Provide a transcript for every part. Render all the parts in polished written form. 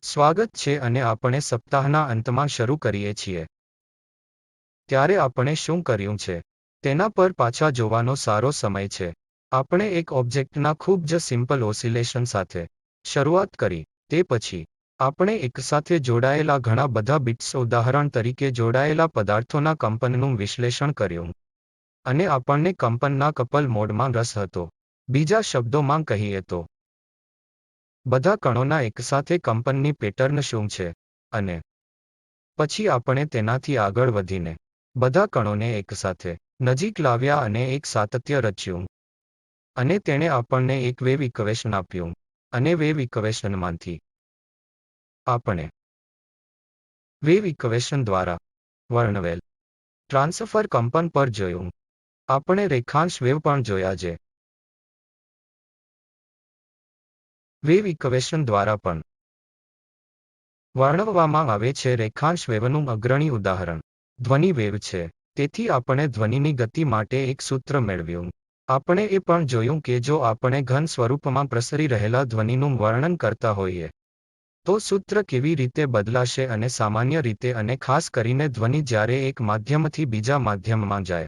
સ્વાગત છે અને આપણે સપ્તાહના અંતમાં શરૂ કરીએ છીએ. ત્યારે આપણે શું કર્યું છે તેના પર પાછા જોવાનો સારો સમય છે. આપણે એક ઓબ્જેક્ટના ખૂબ જ સિમ્પલ ઓસિલેશન સાથે શરૂઆત કરી. તે પછી આપણે એકસાથે જોડાયેલા ઘણા બધા બિટ્સ, ઉદાહરણ તરીકે જોડાયેલા પદાર્થોના કંપનનું વિશ્લેષણ કર્યું. અને આપણને કંપનના કપલ મોડમાં રસ હતો. બીજા શબ્દોમાં કહીએ તો બધા કણોના એકસાથે કંપનની પેટર્ન શું છે, અને પછી આપણે તેનાથી આગળ વધીને બધા કણોને એકસાથે નજીક લાવ્યા અને એક સાતત્ય રચ્યું. અને તેણે આપણને એક વેવ ઇક્વેશન આપ્યું. અને વેવ ઇક્વેશનમાંથી આપણે વેવ ઇક્વેશન દ્વારા વર્ણવેલ ટ્રાન્સફર કંપન પર જોયું. આપણે રેખાંશ વેવ પણ જોયા છે. વેવ ઇક્વેશન દ્વારા પણ વર્ણવવામાં આવે છે રેખાંશ વેવનું અગ્રણી ઉદાહરણ ધ્વનિ વેવ છે. તેથી આપણે ધ્વનિની ગતિ માટે એક સૂત્ર મેળવ્યું. આપણે એ પણ જોયું કે જો આપણે ઘન સ્વરૂપમાં પ્રસરી રહેલા ધ્વનિનું વર્ણન કરતા હોઈએ તો સૂત્ર કેવી રીતે બદલાશે, અને સામાન્ય રીતે, અને ખાસ કરીને ધ્વનિ જ્યારે એક માધ્યમથી બીજા માધ્યમમાં જાય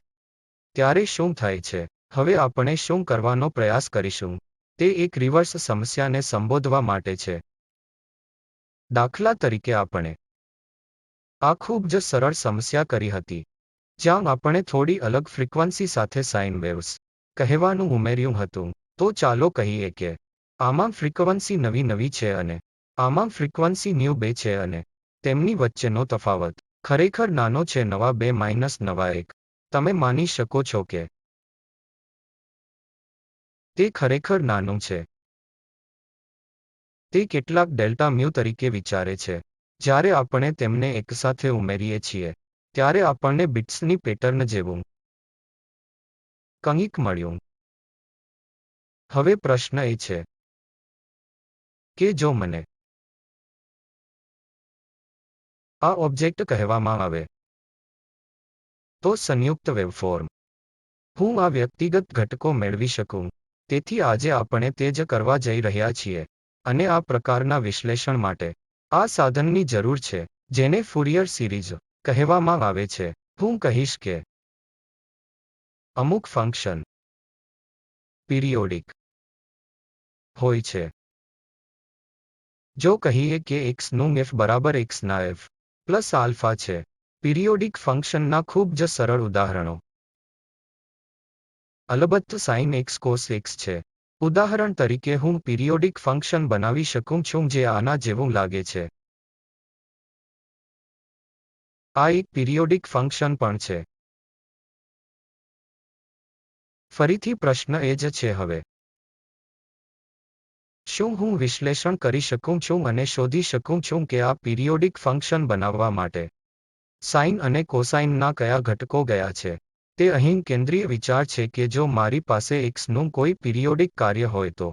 ત્યારે શું થાય છે. હવે આપણે શું કરવાનો પ્રયાસ કરીશું તે એક રિવર્સ સમસ્યાને સંબોધવા માટે છે. દાખલા તરીકે આપણે આ ખૂબ જ સરળ સમસ્યા કરી હતી જ્યાં આપણે થોડી અલગ ફ્રીક્વન્સી સાથે સાઇન વેવ્સ કહેવાનું ઉમેર્યું હતું. તો ચાલો કહીએ કે આમાં ફ્રીક્વન્સી નવી છે અને આમાં ફ્રીક્વન્સી νb છે, અને તેમની વચ્ચેનો તફાવત ખરેખર નાનો છે, નવા 2 - નવા 1. તમે માની શકો છો કે તે ખરેખર નાનું છે. તે કેટલાક ડેલ્ટા મ્યુ તરીકે વિચારે છે. જ્યારે આપણે તેમને એકસાથે ઉમેરીએ છીએ ત્યારે આપણને બિટ્સની પેટર્ન જેવું કંઈક મળ્યું. હવે પ્રશ્ન એ છે કે જો મને આ ઓબ્જેક્ટ કહેવામાં આવે તો સંયુક્ત વેવફોર્મ હું આ વ્યક્તિગત ઘટકો મેળવી શકું. તેથી આજે આપણે તે જ કરવા જઈ રહ્યા છીએ. અને આ પ્રકારના વિશ્લેષણ માટે આ સાધનની જરૂર છે જેને ફુરિયર સિરીઝ કહેવામાં આવે છે. હું કહીશ કે અમુક ફંક્શન પિરિયોડિક હોય છે. જો કહીએ કે x નું f બરાબર x ના f પ્લસ આલ્ફા છે. પિરિયોડિક ફંક્શનના ખૂબ જ સરળ ઉદાહરણો અલબત્ત sin x cos x છે. ઉદાહરણ તરીકે હું પિરિયોડિક ફંક્શન બનાવી શકું છું જે આના જેવું લાગે છે. આ એક પિરિયોડિક ફંક્શન પણ છે. ફરીથી પ્રશ્ન એ જ છે હવે શું હું વિશ્લેષણ કરી શકું છું અને શોધી શકું છું કે આ પિરિયોડિક ફંક્શન બનાવવા માટે સાઇન અને કોસાઇનના કયા ઘટકો ગયા છે. તે અહીં કેન્દ્રીય વિચાર છે કે જો મારી પાસે x નું કોઈ પિરિયોડિક કાર્ય હોય તો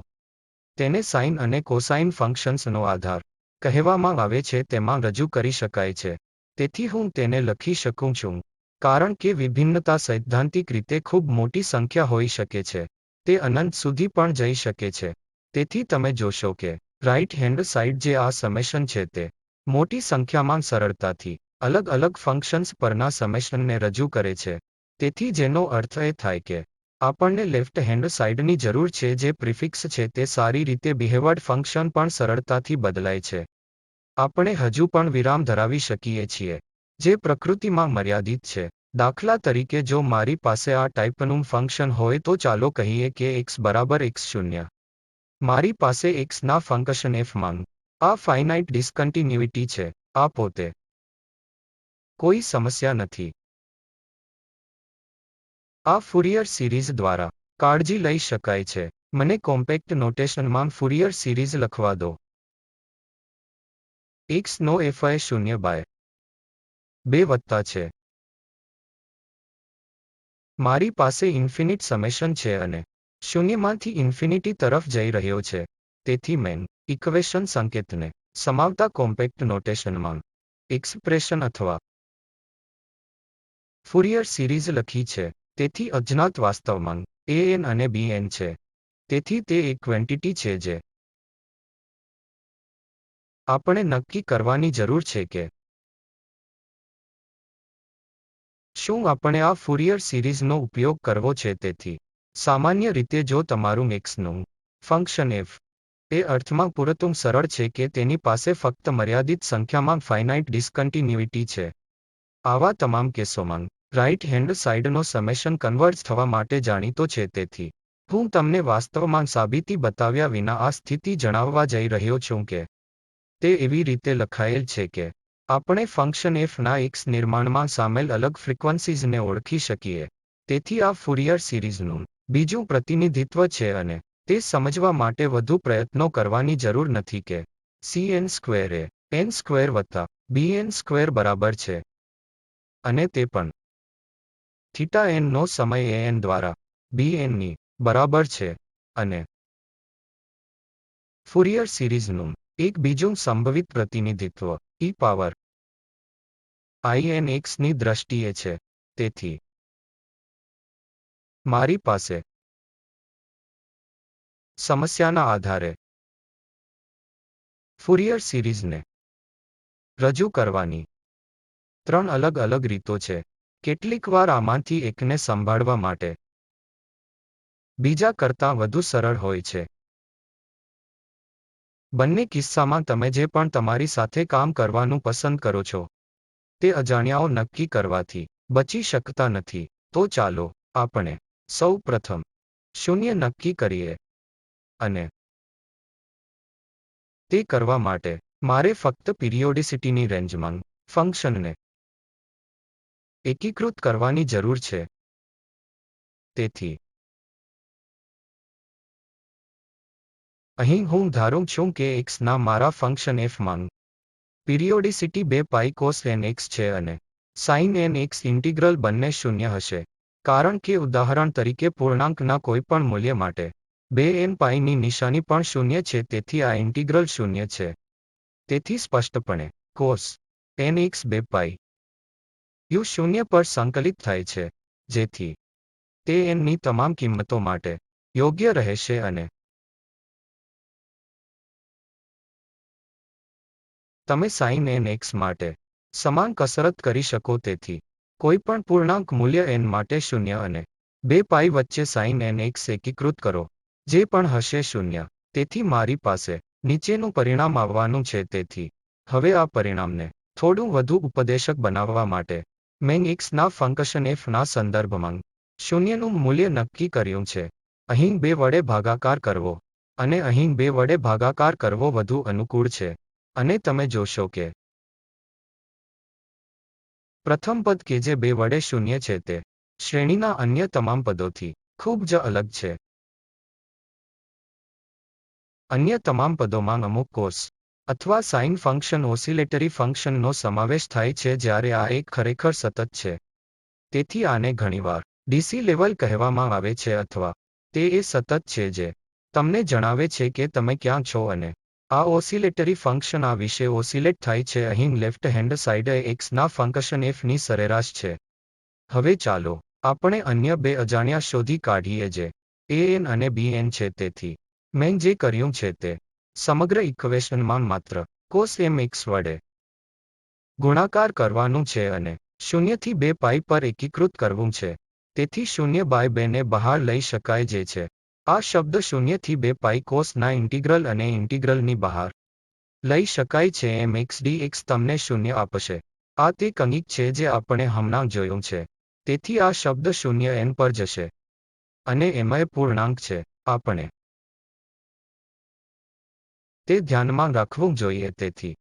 તેને સાઇન અને કોસાઇન ફંક્શન્સનો આધાર કહેવામાં આવે છે તેમાં રજૂ કરી શકાય છે. તેથી હું તેને લખી શકું છું. કારણ કે વિભિન્નતા સૈદ્ધાંતિક રીતે ખૂબ મોટી સંખ્યા હોઈ શકે છે. તે અનંત સુધી પણ જઈ શકે છે. તેથી તમે જોશો કે રાઇટ હેન્ડ સાઇડ જે આ સમેશન છે તે મોટી સંખ્યામાં સરળતાથી અલગ અલગ ફંક્શન્સ પરના સમેશનને રજૂ કરે છે. તેથી જેનો અર્થ એ થાય કે આપણને લેફ્ટ હેન્ડ સાઇડની જરૂર છે જે પ્રિફિક્સ છે તે સારી રીતે બિહેવડ ફંક્શન પણ સરળતાથી બદલાય છે. આપણે હજુ પણ વિરામ ધરાવી શકીએ છીએ જે પ્રકૃતિમાં મર્યાદિત છે. દાખલા તરીકે જો મારી પાસે આ ટાઈપનું ફંક્શન હોય તો ચાલો કહીએ કે x બરાબર x0. મારી પાસે x ના ફંક્શન f માં આ ફાઇનાઇટ ડિસ્કન્ટિન્યુઇટી છે. આ પોતે કોઈ સમસ્યા નથી. આ ફુરિયર સિરીઝ દ્વારા કાળજી લઈ શકાય છે. મને કોમ્પેક્ટ નોટેશનમાં ફુરિયર સિરીઝ લખવા દો. x નો f એ 0/2 વત્તા છે. મારી પાસે ઇન્ફિનિટ સમેશન છે અને શૂન્યમાંથી ઇન્ફિનિટી તરફ જઈ રહ્યો છે. તેથી મેન ઇક્વેશન સંકેતને સમાવતા કોમ્પેક્ટ નોટેશનમાં એક્સપ્રેશન અથવા ફુરિયર સિરીઝ લખી છે. તેથી અજ્ઞાત વાસ્તવમાં an અને bn છે. તેથી તે એક ક્વોન્ટિટી છે જે આપણે નક્કી કરવાની જરૂર છે કે શું આપણે આ ફુરિયર સિરીઝનો ઉપયોગ કરવો છે. તેથી સામાન્ય રીતે જો તમારું એક્સનું ફંક્શન f એ અર્થમાં પૂરતું સરળ છે કે તેની પાસે ફક્ત મર્યાદિત સંખ્યામાં ફાઇનાઇટ ડિસકન્ટિન્યુઇટી છે, આવા તમામ કેસોમાં રાઇટ હેન્ડ સાઇડનો સમેશન કન્વર્જ થવા માટે જાણીતો છે. તેથી હું તમને વાસ્તવમાં સાબિતી બતાવ્યા વિના આ સ્થિતિ જણાવવા જઈ રહ્યો છું કે તે એવી રીતે લખાયેલ છે કે આપણે ફંક્શન f ના એક્સ નિર્માણમાં સામેલ અલગ ફ્રીક્વન્સીઝને ઓળખી શકીએ. તેથી આ ફુરિયર સિરીઝનું બીજું પ્રતિનિધિત્વ છે અને તે સમજવા માટે વધુ પ્રયત્નો કરવાની જરૂર નથી કે cn સ્ક્વેર એ n સ્ક્વેર વત્તા bn સ્ક્વેર બરાબર છે, અને તે પણ થીટા n નો સમય an દ્વારા bn ની બરાબર છે. અને ફુરિયર સિરીઝનું એક બીજું સંભવિત પ્રતિનિધિત્વ e પાવર in x ની દ્રષ્ટિએ છે. તેથી મારી પાસે સમસ્યાના આધારે ફુરિયર સિરીઝને રજૂ કરવાની 3 અલગ અલગ રીતો છે. કેટલીકવાર આમાંથી એકને સંભાળવા માટે બીજા કરતાં વધુ સરળ હોય છે. બંને કિસ્સામાં તમે જે પણ તમારી સાથે કામ કરવાનું પસંદ કરો છો તે અજાણ્યાઓ નક્કી કરવાથી બચી શકતા નથી. તો ચાલો આપણે સૌ પ્રથમ શૂન્ય નક્કી કરીએ, અને તે કરવા માટે મારે ફક્ત પિરિયોડિસિટીની રેન્જમાં ફંક્શનને એકીકૃત કરવાની જરૂર છે. તેથી અહીં હું ધારું છું કે x ના મારા ફંક્શન f માં પિરિયોડિસિટી 2 પાઈ કોસ nx છે અને sin nx ઇન્ટિગ્રલ બંને શૂન્ય હશે, કારણ કે ઉદાહરણ તરીકે પૂર્ણાંકના કોઈપણ મૂલ્ય માટે 2n પાઈની નિશાની પણ શૂન્ય છે. તેથી આ ઇન્ટિગ્રલ શૂન્ય છે. તેથી સ્પષ્ટપણે કોસ nx 2 પાઈ યુ શૂન્ય પર સંકલિત થાય છે, જેથી તે n ની તમામ કિંમતો માટે યોગ્ય રહેશે. અને તમે sin nx માટે સમાન કસરત કરી શકો. તેથી કોઈપણ પૂર્ણાંક મૂલ્ય n માટે શૂન્ય અને 2 પાઈ વચ્ચે sin nx એકીકૃત કરો, જે પણ હશે શૂન્ય. તેથી મારી પાસે નીચેનું પરિણામ આવવાનું છે. તેથી હવે આ પરિણામને થોડું વધુ ઉપદેશક બનાવવા માટે મેં x ના ફંક્શન f ના સંદર્ભમાં શૂન્યનું મૂલ્ય નક્કી કર્યું છે. અહીં 2 વડે ભાગાકાર કરવો અને અહીં 2 વડે ભાગાકાર કરવો વધુ અનુકૂળ છે. અને તમે જોશો કે પ્રથમ પદ કે જે 2 વડે શૂન્ય છે તે શ્રેણીના અન્ય તમામ પદોથી ખૂબ જ અલગ છે. અન્ય તમામ પદોમાં અમુક કોસ અથવા સાઇન ફંક્શન ઓસિલેટરી ફંક્શનનો સમાવેશ થાય છે, જ્યારે આ એક ખરેખર સતત છે. તેથી આને ઘણીવાર ડીસી લેવલ કહેવામાં આવે છે, અથવા તે એ સતત છે જે તમને જણાવે છે કે તમે ક્યાં છો. અને આ ઓસિલેટરી ફંક્શન આ વિશે ઓસિલેટ થાય છે. અહીં લેફ્ટ હેન્ડ સાઇડ એ x ના ફંક્શન f ની સરેરાશ છે. હવે ચાલો આપણે અન્ય 2 અજાણ્યા શોધી કાઢીએ જે an અને bn છે. તેથી મેં જે કર્યું છે તે સમગ્ર ઇક્વેશનમાં માત્ર cos mx વડે ગુણાકાર કરવાનું છે અને 0 થી 2 પાઈ પર એકીકૃત કરવું છે. તેથી 0/2 ને બહાર લઈ શકાય, જે છે આ શબ્દ 0 થી 2 પાઈ કોસ ના ઇન્ટિગ્રલ, અને ઇન્ટિગ્રલની બહાર લઈ શકાય છે mx dx તમને 0 આપશે. આ તે કંઈક છે જે આપણે હમણાં જોયું છે. તેથી આ શબ્દ 0 n પર જશે, અને એમય પૂર્ણાંક છે. આપણે તે ધ્યાનમાં રાખવું જોઈએ. તેથી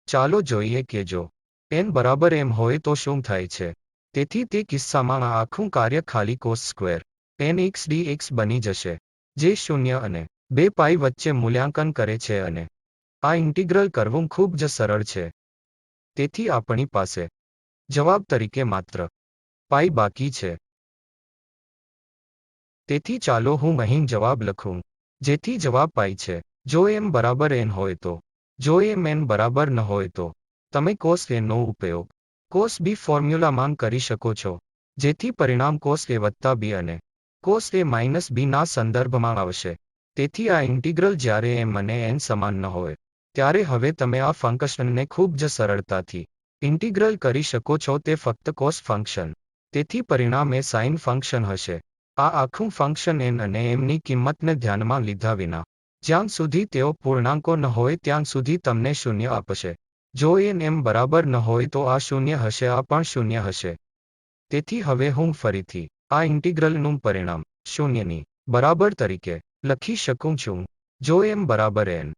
ચાલો જોઈએ કે જો n બરાબર m હોય તો શું થાય છે. તેથી તે કિસ્સામાં આ આખું કાર્ય ખાલી કોસ સ્ક્વેર nx dx બની જશે, જે 0 અને 2 પાઈ વચ્ચે મૂલ્યાંકન કરે છે. અને આ ઇન્ટિગ્રલ કરવું ખૂબ જ સરળ છે. તેથી આપણી પાસે જવાબ તરીકે માત્ર પાઈ બાકી છે. તેથી ચાલો હું અહીં જવાબ લખું, જેથી જવાબ પાઈ છે. જો m બરાબર n હોય તો. જો m n બરાબર ન હોય તો તમે cos a નો ઉપયોગ cos b ફોર્મ્યુલામાં કરી શકો છો, જેથી પરિણામ cos a વત્તા b અને cos a માઇનસ b ના સંદર્ભમાં આવશે. તેથી આ ઇન્ટિગ્રલ જ્યારે m અને n સમાન ન હોય ત્યારે હવે તમે આ ફંક્શનને ખૂબ જ સરળતાથી ઇન્ટિગ્રલ કરી શકો છો. તે ફક્ત કોસ ફંક્શન, તેથી પરિણામ એ સાઇન ફંક્શન હશે. આ આખું ફંક્શન n અને mની કિંમતને ધ્યાનમાં લીધા વિના, જ્યાં સુધી તેઓ પૂર્ણાંકો ન હોય ત્યાં સુધી તમને શૂન્ય આપશે. જો n m બરાબર ન હોય તો આ શૂન્ય હશે, આ પણ શૂન્ય હશે. તેથી હવે હું ફરીથી આ ઇન્ટિગ્રલનું પરિણામ શૂન્યની બરાબર તરીકે લખી શકું છું જો m બરાબર n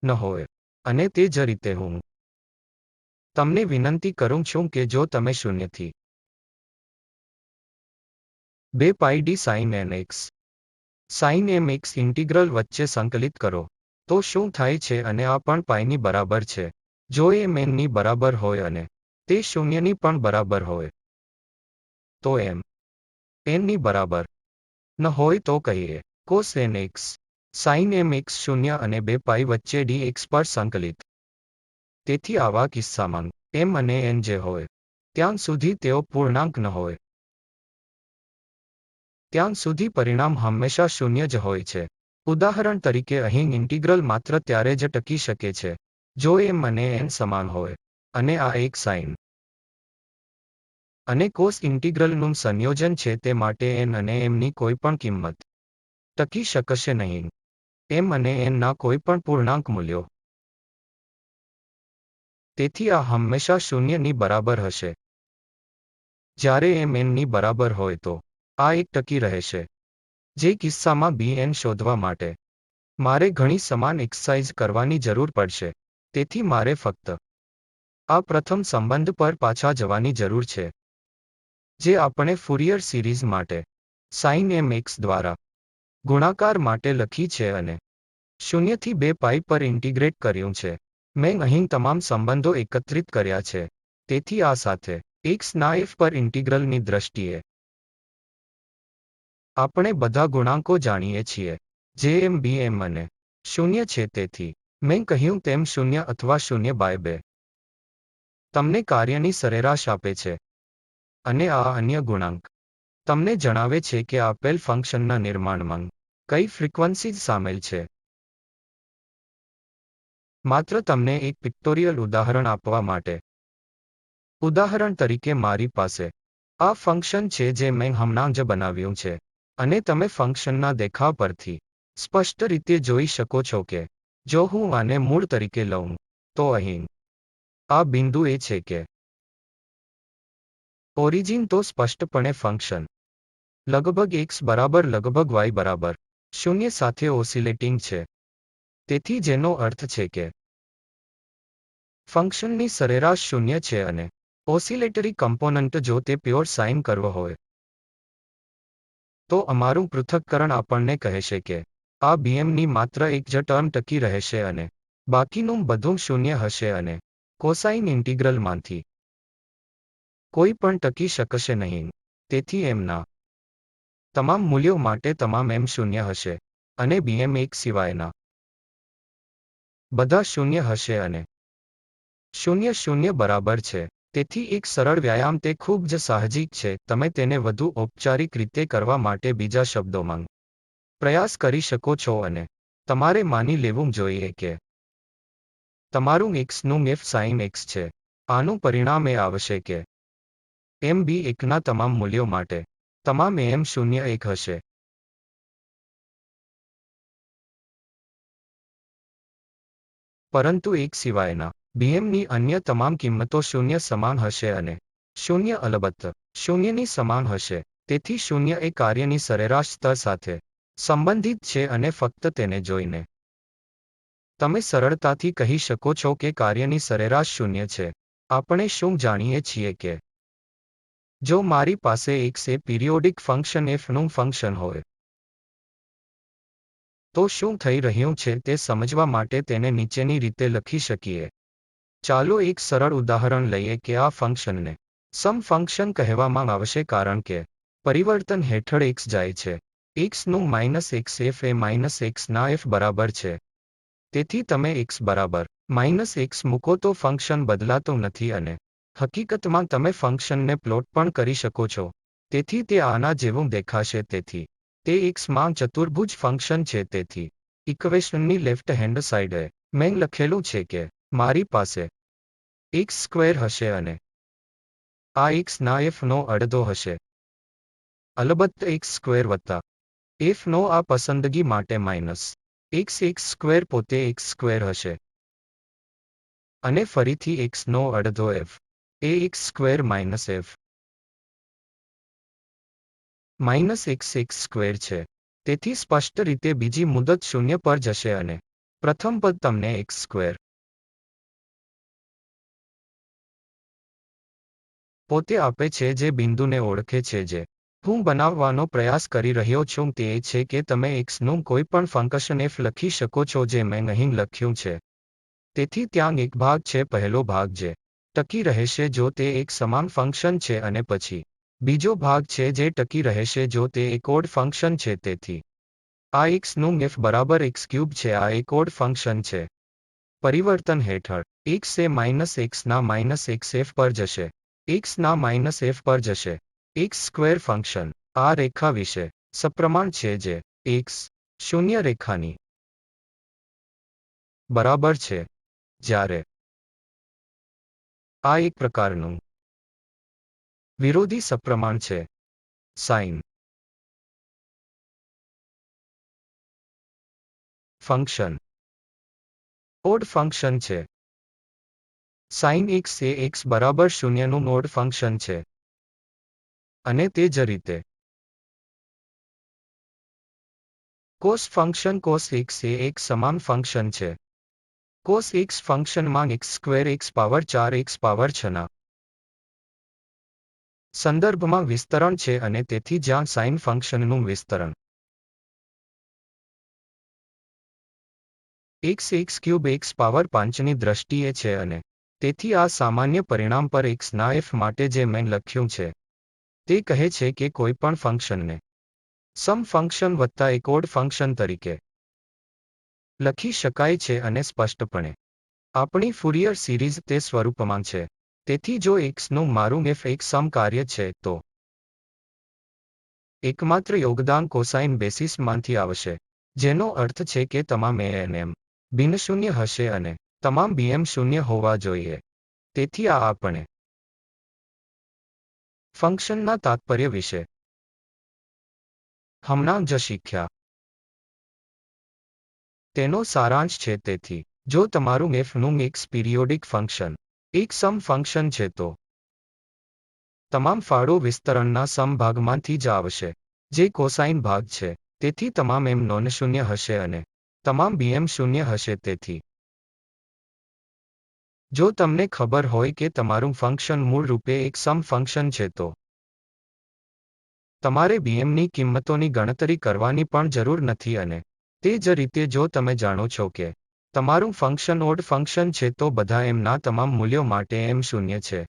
ન હોય. અને તે જ રીતે હું તમને વિનંતી કરું છું કે જો તમે શૂન્યથી 2 પાઈ d sin nx sin mx integral વચ્ચે સંકલિત કરો તો શું થાય છે, અને આ પણ પાઈની બરાબર છે. જો m n ની બરાબર હોય અને તે શૂન્યની પણ બરાબર હોય, તો m n ની બરાબર ન હોય તો કહીએ cos nx sin mx શૂન્ય અને 2 પાઈ વચ્ચે dx પર સંકલિત. તેથી આવા કિસ્સામાં m અને n જે હોય ત્યાં સુધી તેઓ પૂર્ણાંક ન હોય ત્યાં સુધી પરિણામ હંમેશા શૂન્ય જ હોય છે. ઉદાહરણ તરીકે અહીં ઇન્ટિગ્રલ માત્ર ત્યારે જ ટકી શકે છે જો m અને n સમાન હોય, અને આ એક સાઇન અને કોસ ઇન્ટિગ્રલનું સંયોજન છે, તે માટે n અને m ની કોઈ પણ કિંમત ટકી શકશે નહીં. m અને n ના કોઈ પણ પૂર્ણાંક મૂલ્યો. તેથી આ હંમેશા શૂન્યની બરાબર હશે. જ્યારે m n ની બરાબર હોય તો આ એક ટકી રહેશે. જે કિસ્સામાં bn શોધવા માટે મારે ઘણી સમાન એક્સરસાઇઝ કરવાની જરૂર પડશે. તેથી મારે ફક્ત આ પ્રથમ સંબંધ પર પાછા જવાની જરૂર છે, જે આપણે ફુરિયર સિરીઝ માટે sin mx દ્વારા ગુણાકાર માટે લખી છે અને 0 થી 2 પાઈ પર ઇન્ટિગ્રેટ કર્યું છે. મેં અહીં તમામ સંબંધો એકત્રિત કર્યા છે. તેથી આ સાથે x ના f પર ઇન્ટિગ્રલની દ્રષ્ટિએ આપણે બધા ગુણાંકો જાણીએ છીએ, જે m b m અને 0 છે. તેથી મેં કહ્યું તેમ 0 અથવા 0/2 તમને કાર્યની સરેરાશ આપે છે, અને આ અન્ય ગુણાંક તમને જણાવે છે કે આપેલ ફંક્શનના નિર્માણમાં કઈ ફ્રીક્વન્સીઝ સામેલ છે. માત્ર તમને એક પિક્ટોરિયલ ઉદાહરણ આપવા માટે, ઉદાહરણ તરીકે મારી પાસે આ ફંક્શન છે જે મેં હમણાં જ બનાવ્યું છે, અને તમે ફંક્શનના દેખાવ પરથી સ્પષ્ટ રીતે જોઈ શકો છો કે જો હું આને મૂળ તરીકે લઉં તો અહીં આ બિંદુ એ છે કે ઓરિજિન તો સ્પષ્ટપણે ફંક્શન લગભગ x બરાબર લગભગ y બરાબર 0 સાથે ઓસિલેટિંગ છે. તેથી જેનો અર્થ છે કે ફંક્શનની સરેરાશ 0 છે અને ઓસિલેટરી કમ્પોનન્ટ જો તે પ્યોર સાઇન કર્વ હોય તો અમારું પૃથક્કરણ આપણને કહેશે કે આ bmની માત્ર એક જ ટર્મ ટકી રહેશે અને બાકીનું બધું 0 હશે, અને કોસાઇન ઇન્ટિગ્રલમાંથી કોઈ પણ ટકી શકશે નહીં. તેથી m ના તમામ મૂલ્યો માટે તમામ m 0 હશે, અને bm 1 સિવાયના બધા 0 હશે, અને 0 0 બરાબર છે. તેથી એક સરળ વ્યાયામ તે ખૂબ જ સાહજિક છે. તમે તેને વધુ ઔપચારિક રીતે કરવા માટે બીજા શબ્દોમાં પ્રયાસ કરી શકો છો, અને તમારે માની લેવું જોઈએ કે તમારું x નું f sin x છે. આનું પરિણામ એ આવશે કે m b 1 ના તમામ મૂલ્યો માટે તમામ m 0 1 હશે. પરંતુ 1 સિવાયના bm ની અન્ય તમામ કિંમતો 0 સમાન હશે, અને 0 અલબત્ત 0 ની સમાન હશે. તેથી 0 એ કાર્યની સરેરાશ સ્તર સાથે સંબંધિત છે, અને ફક્ત તેને જોઈને તમે સરળતાથી કહી શકો છો કે કાર્યની સરેરાશ 0 છે. આપણે શું જાણીએ છીએ કે જો મારી પાસે x એ પિરિયોડિક ફંક્શન f નું ફંક્શન હોય તો શું થઈ રહ્યું છે તે સમજવા માટે તેને નીચેની રીતે લખી શકીએ. ચાલો એક સરળ ઉદાહરણ લઈએ કે આ ફંક્શનને સમ ફંક્શન કહેવામાં આવશે કારણ કે પરિવર્તન હેઠળ x જાય છે. x નું -x f એ -x ના f બરાબર છે. તેથી તમે x બરાબર -x મૂકો તો ફંક્શન બદલાતું નથી, અને હકીકતમાં તમે ફંક્શનને પ્લોટ પણ કરી શકો છો. તેથી તે આના જેવું દેખાશે. તેથી તે x માં ચતુર્ભુજ ફંક્શન છે. તેથી ઇક્વેશનની લેફ્ટ હેન્ડ સાઇડે મેં લખેલું છે કે મારી પાસે x સ્ક્વેર હશે અને આ x ના f નો અડધો હશે. અલબત્ત x સ્ક્વેર વત્તા f નો આ પસંદગી માટે માઇનસ x સ્ક્વેર પોતે x સ્ક્વેર હશે. અને ફરીથી x નો અડધો f એ x square minus f minus x square છે. તેથી સ્પષ્ટ રીતે બીજી મુદત 0 પર જશે અને પ્રથમ પદ તમને x સ્ક્વેર પોતે આપે છે જે બિંદુને ઓળખે છે જે હું બનાવવાનો પ્રયાસ કરી રહ્યો છું તે એ છે કે તમે x નું કોઈ પણ ફંક્શન f લખી શકો છો જે મેં અહીં લખ્યું છે. તેથી ત્યાં એક ભાગ છે, પહેલો ભાગ જે ટકી રહેશે જો તે એક સમાન ફંક્શન છે અને પછી બીજો ભાગ છે જે ટકી રહેશે જો તે એક ઓડ ફંક્શન છે. તેથી આ x નું f બરાબર x ક્યુબ છે. આ એક ઓડ ફંક્શન છે. પરિવર્તન હેઠળ x એ માઇનસ x ના માઇનસ x f પર જશે, x ના માઇનસ f પર જશે. x સ્ક્વેર ફંક્શન આ રેખા વિશે સપ્રમાણ છે જે x શૂન્ય રેખાની બરાબર છે, જ્યારે આ એક પ્રકારનું વિરોધી સપ્રમાણ છે. સાઇન ફંક્શન ઓડ ફંક્શન છે. સાઇન x એ x બરાબર શૂન્યનું ઓડ ફંક્શન છે. અને તે જ રીતે કોસ ફંક્શન કોસ x એ એક સમાન ફંક્શન છે. કોસ x ફંક્શનમાં x square x power 4 x power 6 ના સંદર્ભમાં વિસ્તરણ છે અને તેથી જ્યાં સાઇન ફંક્શનનું વિસ્તરણ x ક્યુબ x પાવર 5ની દ્રષ્ટિએ છે અને તેથી આ સામાન્ય પરિણામ પર x ના f માટે જે મેં લખ્યું છે તે કહે છે કે કોઈ પણ ફંક્શનને સમ ફંક્શન વત્તા એક ઓડ ફંક્શન તરીકે લખી શકાય છે અને સ્પષ્ટપણે આપણી ફુરિયર સિરીઝ તે સ્વરૂપમાં છે. તેથી જો x નું મારું f એક સમ કાર્ય છે તો એકમાત્ર યોગદાન કોસાઇન બેસિસમાંથી આવશે, જેનો અર્થ છે કે તમામ a&m બિનશૂન્ય હશે અને તમામ bm શૂન્ય હોવા જોઈએ. તેથી આ આપણે ફંક્શનના તાત્પર્ય વિશે હમણાં જ શીખ્યા તેનો સારાંશ છે. તેથી જો તમારું f નું x પિરિયોડિક ફંક્શન એક સમ ફંક્શન છે તો તમામ ફાળો વિસ્તરણના સમ ભાગમાંથી જ આવશે, જે કોસાઇન ભાગ છે. તેથી તમામ m નોન શૂન્ય હશે અને તમામ bm શૂન્ય હશે. તેથી જો તમને ખબર હોય કે તમારું ફંક્શન મૂળ રૂપે એક સમ ફંક્શન છે તો તમારે bmની કિંમતોની ગણતરી કરવાની પણ જરૂર નથી. અને તે જ રીતે જો તમે જાણો છો કે તમારું ફંક્શન ઓડ ફંક્શન છે તો બધા m ના તમામ મૂલ્યો માટે m શૂન્ય છે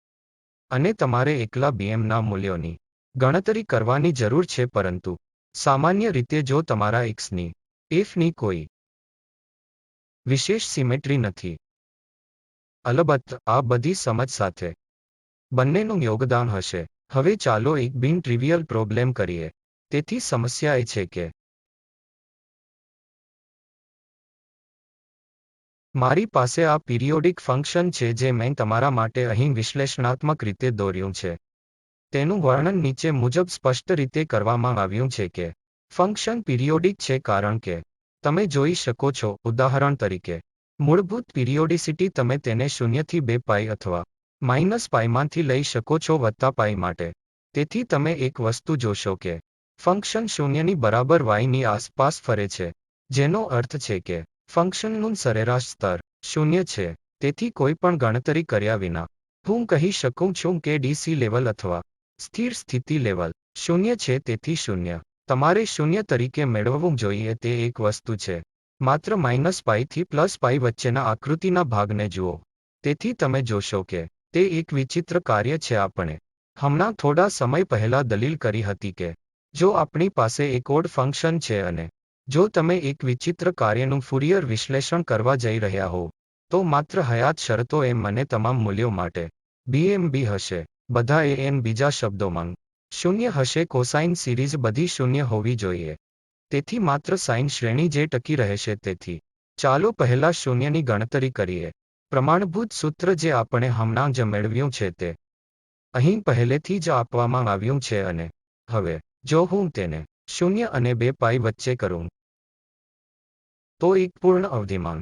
અને તમારે એકલા bm ના મૂલ્યોની ગણતરી કરવાની જરૂર છે. પરંતુ સામાન્ય રીતે જો તમારા x ની f ની કોઈ વિશેષ સિમેટ્રી નથી. અલબત્ત આ બધી સમજ સાથે બંનેનું યોગદાન હશે. હવે ચાલો એક બિન ટ્રિવિયલ પ્રોબ્લેમ કરીએ. તેથી સમસ્યા એ છે કે મારી પાસે આ પિરિયોડિક ફંક્શન છે જે મેં તમારા માટે અહીં વિશ્લેષણાત્મક રીતે દોર્યું છે. તેનું વર્ણન નીચે મુજબ સ્પષ્ટ રીતે કરવામાં આવ્યું છે કે ફંક્શન પિરિયોડિક છે કારણ કે તમે જોઈ શકો છો, ઉદાહરણ તરીકે મૂળભૂત પિરિયોડિસિટી તમે તેને 0 થી 2 પાઈ અથવા માઇનસ પાઈમાંથી લઈ શકો છો વત્તા પાઈ માટે. તેથી તમે એક વસ્તુ જોશો કે ફંક્શન શૂન્યની બરાબર y ની આસપાસ ફરે છે, જેનો અર્થ છે કે ફંક્શનનું સરેરાશ સ્તર 0 છે. તેથી કોઈ પણ ગણતરી કર્યા વિના હું કહી શકું છું કે DC લેવલ અથવા સ્થિર સ્થિતિ લેવલ 0 છે. તેથી 0 તમારે 0 તરીકે મેળવવું જોઈએ તે એક વસ્તુ છે. માત્ર માઇનસ પાઈ થી પ્લસ પાઈ વચ્ચેના આકૃતિના ભાગને જુઓ. તેથી તમે જોશો કે તે એક વિચિત્ર કાર્ય છે. આપણે હમણાં થોડા સમય પહેલા દલીલ કરી હતી કે જો આપણી પાસે એક ઓડ ફંક્શન છે અને જો તમે એક વિચિત્ર કાર્યનું ફુરિયર વિશ્લેષણ કરવા જઈ રહ્યા હો તો માત્ર હયાત શરતો m અને તમામ મૂલ્યો માટે bmb હશે. બધા an બીજા શબ્દોમાં 0 હશે. કોસાઇન સિરીઝ બધી 0 હોવી જોઈએ. તેથી માત્ર સાઇન શ્રેણી જે ટકી રહેશે. તેથી ચાલો પહેલા શૂન્યની ગણતરી કરીએ. પ્રમાણભૂત સૂત્ર જે આપણે હમણાં જ મેળવ્યું છે તે અહીં પહેલેથી જ આપવામાં આવ્યું છે અને હવે જો હું તેને 0 અને 2 પાઈ વચ્ચે કરું તો એક પૂર્ણ અવધિમાં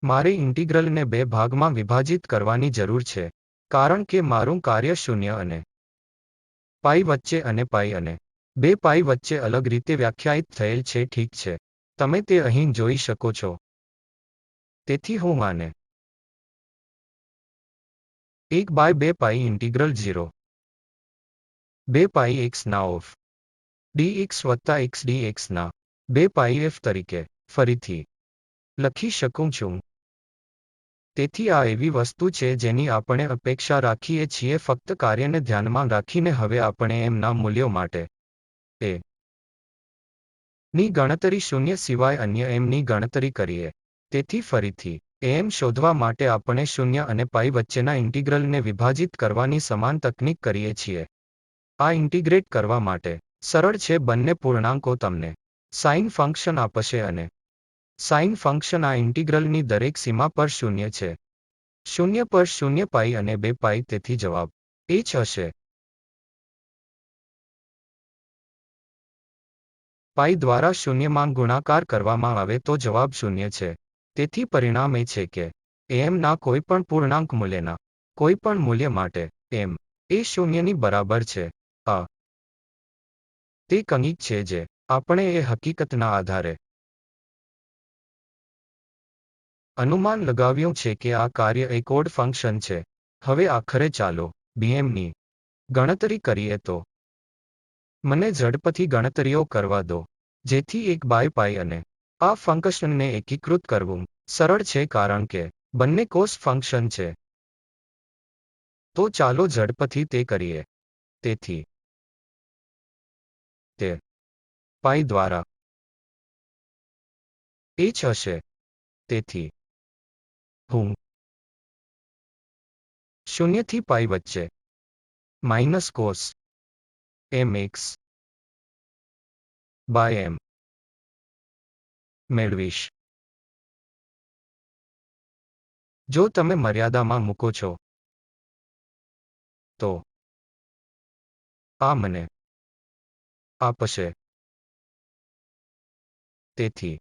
મારે ઇન્ટિગ્રલને 2 ભાગમાં વિભાજિત કરવાની જરૂર છે, કારણ કે મારું કાર્ય 0 અને પાઈ વચ્ચે અને પાઈ અને 2 પાઈ વચ્ચે અલગ રીતે વ્યાખ્યાયિત થયેલ છે. ઠીક છે, તમે તે અહીં જોઈ શકો છો. તેથી હું આને 1/2 પાઈ ઇન્ટિગ્રલ 0 2 પાઈ x ના ઓફ dx વત્તા x dx ના 2 પાઈ f તરીકે ફરીથી લખી શકું છું. તેથી આ એવી વસ્તુ છે જેની આપણે અપેક્ષા રાખીએ છીએ ફક્ત કાર્યને ધ્યાનમાં રાખીને. હવે આપણે m ના મૂલ્યો માટે a ની ગણતરી 0 સિવાય અન્ય m ની ગણતરી કરીએ. તેથી ફરીથી am શોધવા માટે આપણે 0 અને પાઈ વચ્ચેના ઇન્ટિગ્રલને વિભાજિત કરવાની સમાન તકનીક કરીએ છીએ. આ ઇન્ટિગ્રેટ કરવા માટે સરળ છે. બંને પૂર્ણાંકો તમને સાઇન ફંક્શન આપશે અને સાઇન ફંક્શન આ ઇન્ટિગ્રલની દરેક સીમા પર 0 છે. 0 પર 0 પાઈ અને 2 પાઈ. તેથી જવાબ એ જ હશે. પાઈ દ્વારા 0 માં ગુણાકાર કરવામાં આવે તો જવાબ 0 છે. તેથી પરિણામ એ છે કે am ના કોઈપણ પૂર્ણાંક મૂલ્યના કોઈપણ મૂલ્ય માટે m એ 0 ની બરાબર છે. આ તે કંઈક છે જે આપણે એ હકીકતના આધારે અનુમાન લગાવ્યું છે કે આ કાર્ય એક ઓડ ફંક્શન છે. હવે આખરે ચાલો bm ની ગણતરી કરીએ. તો મને ઝડપથી ગણતરીઓ કરવા દો, જેથી 1/2 પાઈ અને આ ફંક્શનને એકીકૃત કરવું સરળ છે કારણ કે બંને કોસ ફંક્શન છે. તો ચાલો ઝડપથી તે કરીએ. તેથી તે પાઈ દ્વારા એ જ હશે. તેથી હું 0 થી પાઈ વચ્ચે minus cos mx by m મેળવીશ. જો તમે મર્યાદામાં મૂકો છો તો આ મને આપશે. તેથી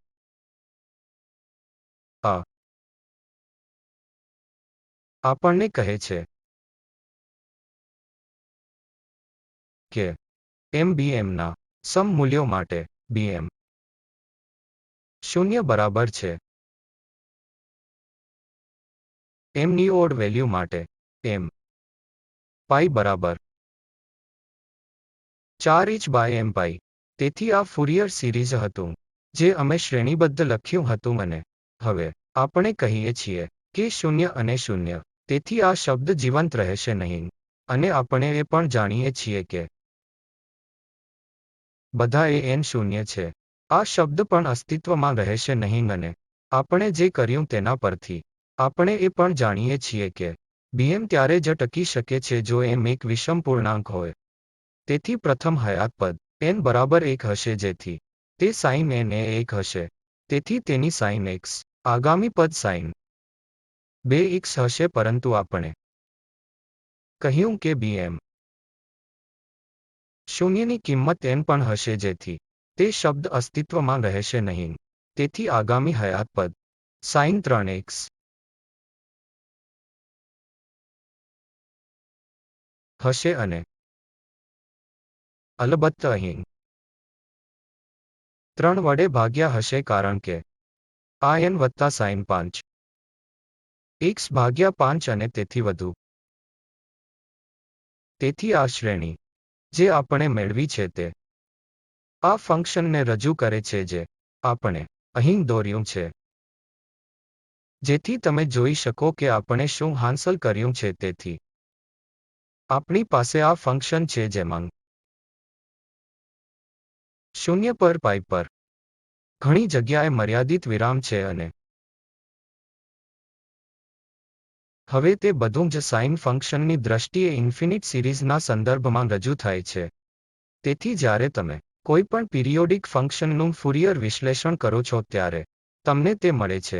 આ આપણને કહે છે કે mbm ના સમ મૂલ્યો માટે bm 0 બરાબર છે. m ની ઓડ વેલ્યુ માટે m પાઈ બરાબર 4h/m પાઈ. તેથી આ ફુરિયર સિરીઝ હતું જે અમે શ્રેણીબદ્ધ લખ્યું હતું અને હવે આપણે કહીએ છીએ કે 0 અને 0. તેથી આ શબ્દ જીવંત રહેશે નહીં. અને આપણે એ પણ જાણીએ છીએ કે બધા n 0 છે. આ શબ્દ પણ અસ્તિત્વમાં રહેશે નહીં અને આપણે જે કર્યું તેના પરથી આપણે એ પણ જાણીએ છીએ કે bm ત્યારે જ ટકી શકે છે જો m એક વિષમ પૂર્ણાંક હોય. તેથી પ્રથમ હયાત પદ n બરાબર 1 હશે જેથી તે sin n એ 1 હશે. તેથી તેની sin x આગામી પદ sin 2x હશે. પરંતુ આપણે કહ્યું કે bm 0 ની કિંમત n પણ હશે જેથી તે શબ્દ અસ્તિત્વમાં રહેશે નહીં. તેથી આગામી હયાત પદ sin 3x હશે અને અલબત્ત અહીં 3 વડે ભાગ્યા હશે કારણ કે આ n વત્તા sin 5 x ભાગ્યા 5 અને તેથી વધુ. તેથી આ શ્રેણી જે આપણે મેળવી છે તે આ ફંક્શનને રજૂ કરે છે જે આપણે અહીં દોર્યું છે. જેથી તમે જોઈ શકો કે આપણે શું હાંસલ કર્યું છે. તેથી આપણી પાસે આ ફંક્શન છે જેમાં 0 પર પાઈ પર ઘણી જગ્યાએ મર્યાદિત વિરામ છે અને હવે તે બધું જ સાઇન ફંક્શનની દ્રષ્ટિએ ઇન્ફિનિટ સિરીઝના સંદર્ભમાં રજૂ થાય છે. તેથી જ્યારે તમે કોઈપણ પિરિયોડિક ફંક્શનનું ફુરિયર વિશ્લેષણ કરો છો ત્યારે તમને તે મળે છે